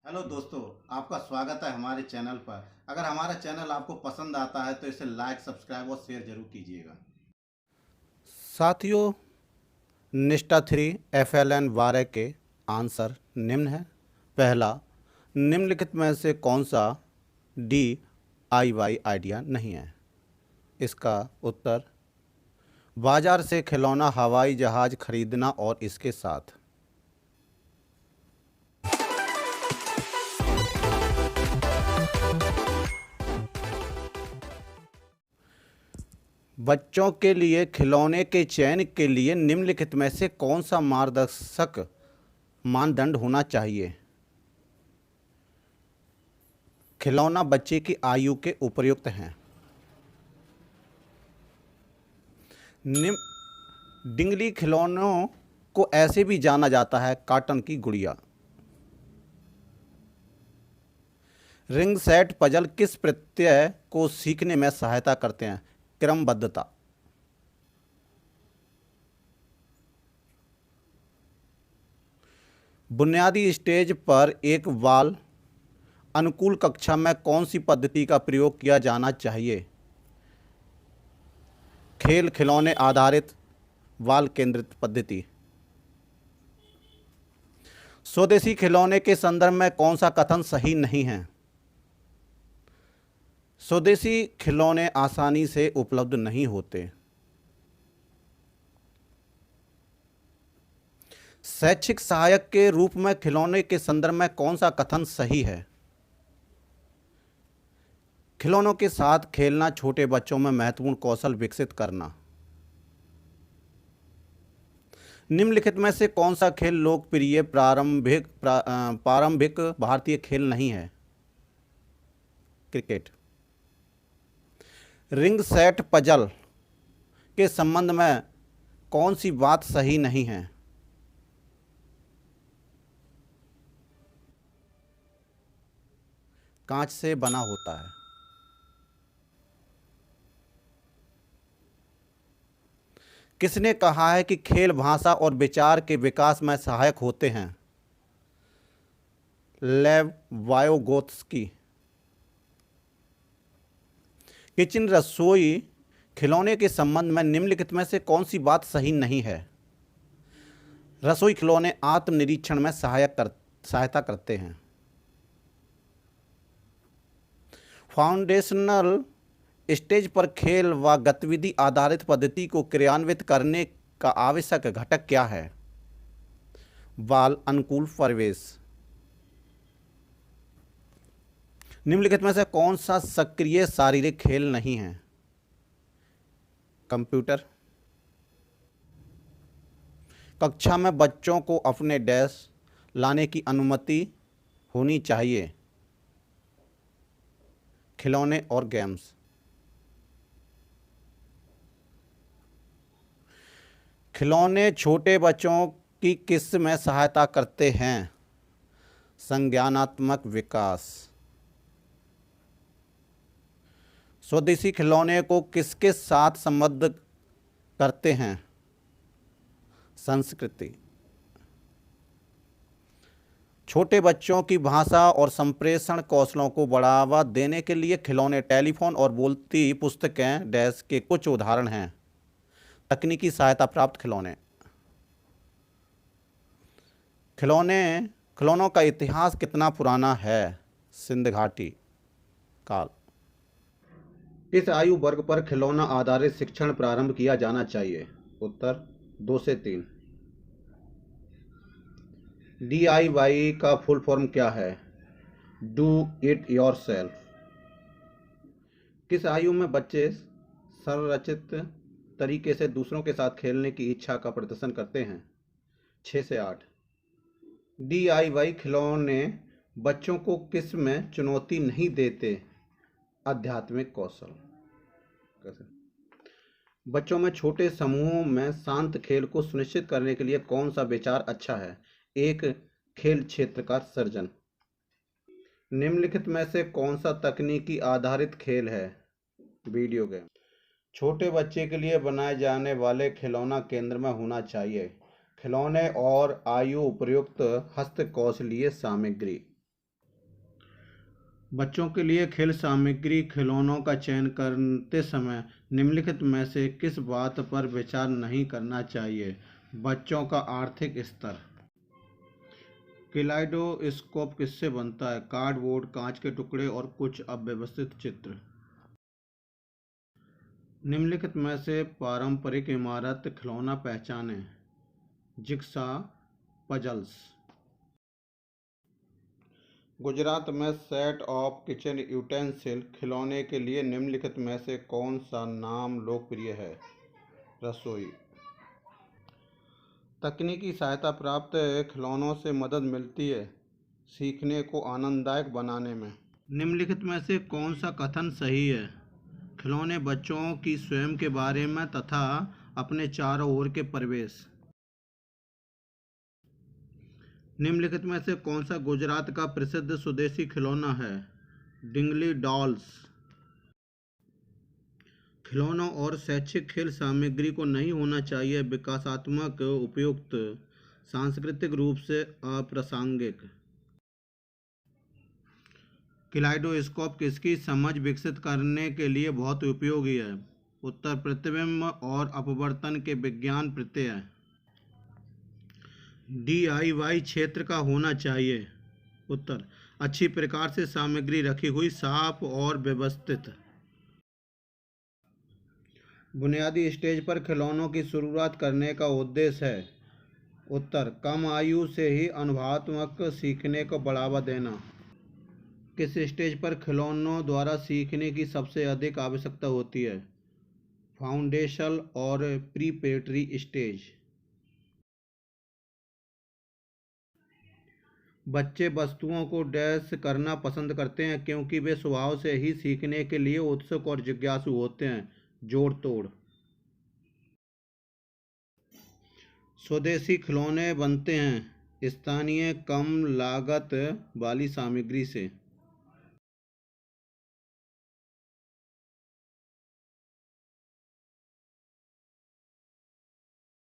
Hello दोस्तों, आपका स्वागत है हमारे चैनल पर। अगर हमारा चैनल आपको पसंद आता है तो इसे लाइक, सब्सक्राइब और शेयर जरूर कीजिएगा। साथियों, निष्ठा 3 FLN 12 के आंसर निम्न है। पहला, निम्नलिखित में से कौन सा DIY आइडिया नहीं है? इसका उत्तर, बाजार से खिलौना हवाई जहाज खरीदना और इसके साथ बच्चों के लिए खिलौने के चयन के लिए निम्नलिखित में से कौन सा मार्गदर्शक मानदंड होना चाहिए? खिलौना बच्चे की आयु के उपयुक्त हैं। डिंगली खिलौनों को ऐसे भी जाना जाता है कॉटन की गुड़िया। रिंग सेट पजल किस प्रत्यय को सीखने में सहायता करते हैं? क्रमबद्धता। बुनियादी स्टेज पर एक बाल अनुकूल कक्षा में कौन सी पद्धति का प्रयोग किया जाना चाहिए? खेल खिलौने आधारित बाल केंद्रित पद्धति। स्वदेशी खिलौने के संदर्भ में कौन सा कथन सही नहीं है? स्वदेशी खिलौने आसानी से उपलब्ध नहीं होते। शैक्षिक सहायक के रूप में खिलौने के संदर्भ में कौन सा कथन सही है? खिलौनों के साथ खेलना छोटे बच्चों में महत्वपूर्ण कौशल विकसित करना। निम्नलिखित में से कौन सा खेल लोकप्रिय प्रारंभिक भारतीय खेल नहीं है? क्रिकेट। रिंग सेट पजल के संबंध में कौन सी बात सही नहीं है? कांच से बना होता है। किसने कहा है कि खेल भाषा और विचार के विकास में सहायक होते हैं? लेव वायोगोत्स्की। किचन रसोई खिलौने के संबंध में निम्नलिखित में से कौन सी बात सही नहीं है? रसोई खिलौने आत्मनिरीक्षण में सहायता करते हैं। फाउंडेशनल स्टेज पर खेल व गतिविधि आधारित पद्धति को क्रियान्वित करने का आवश्यक घटक क्या है? बाल अनुकूल परिवेश। निम्नलिखित में से कौन सा सक्रिय शारीरिक खेल नहीं है? कंप्यूटर। कक्षा में बच्चों को अपने डेस्क लाने की अनुमति होनी चाहिए। खिलौने और गेम्स। खिलौने छोटे बच्चों की किस में सहायता करते हैं? संज्ञानात्मक विकास। स्वदेशी खिलौने को किसके साथ संबद्ध करते हैं? संस्कृति। छोटे बच्चों की भाषा और संप्रेषण कौशलों को बढ़ावा देने के लिए खिलौने, टेलीफोन और बोलती पुस्तकें डैश के कुछ उदाहरण हैं। तकनीकी सहायता प्राप्त खिलौने। खिलौनों का इतिहास कितना पुराना है? सिंध घाटी काल। इस आयु वर्ग पर खिलौना आधारित शिक्षण प्रारंभ किया जाना चाहिए। उत्तर, 2 से 3। DIY का फुल फॉर्म क्या है? Do it yourself. किस आयु में बच्चे संरचित तरीके से दूसरों के साथ खेलने की इच्छा का प्रदर्शन करते हैं? 6 से 8। DIY खिलौने बच्चों को किस में चुनौती नहीं देते? आध्यात्मिक कौशल। कैसे? बच्चों में छोटे समूहों में शांत खेल को सुनिश्चित करने के लिए कौन सा विचार अच्छा है? एक खेल क्षेत्र का सृजन। निम्नलिखित में से कौन सा तकनीकी आधारित खेल है? Video game. छोटे बच्चे के लिए बनाए जाने वाले खिलौना केंद्र में होना चाहिए। खिलौने और आयु उपयुक्त हस्तकौशलीय सामग्री। बच्चों के लिए खेल सामग्री खिलौनों का चयन करते समय निम्नलिखित में से किस बात पर विचार नहीं करना चाहिए? बच्चों का आर्थिक स्तर। किलाइडोस्कोप किससे बनता है? कार्डबोर्ड, कांच के टुकड़े और कुछ अव्यवस्थित चित्र। निम्नलिखित में से पारंपरिक इमारत खिलौना पहचानें। Jigsaw puzzles. गुजरात में सेट ऑफ किचन यूटेंसिल खिलौने के लिए निम्नलिखित में से कौन सा नाम लोकप्रिय है? रसोई। तकनीकी सहायता प्राप्त खिलौनों से मदद मिलती है सीखने को आनंददायक बनाने में। निम्नलिखित में से कौन सा कथन सही है? खिलौने बच्चों की स्वयं के बारे में तथा अपने चारों ओर के परिवेश। निम्नलिखित में से कौन सा गुजरात का प्रसिद्ध स्वदेशी खिलौना है? Dingli dolls. खिलौनों और शैक्षिक खेल सामग्री को नहीं होना चाहिए विकासात्मक, उपयुक्त, सांस्कृतिक रूप से अप्रासंगिक। किलाइडोस्कोप किसकी समझ विकसित करने के लिए बहुत उपयोगी है? उत्तर, प्रतिबिंब और अपवर्तन के विज्ञान प्रत्यय। DIY क्षेत्र का होना चाहिए। उत्तर, अच्छी प्रकार से सामग्री रखी हुई, साफ और व्यवस्थित। बुनियादी स्टेज पर खिलौनों की शुरुआत करने का उद्देश्य है। उत्तर, कम आयु से ही अनुभवात्मक सीखने को बढ़ावा देना। किस स्टेज पर खिलौनों द्वारा सीखने की सबसे अधिक आवश्यकता होती है? फाउंडेशनल और प्रीपेरेटरी स्टेज। बच्चे वस्तुओं को डैश करना पसंद करते हैं क्योंकि वे स्वभाव से ही सीखने के लिए उत्सुक और जिज्ञासु होते हैं। जोड़ तोड़। स्वदेशी खिलौने बनते हैं स्थानीय कम लागत वाली सामग्री से।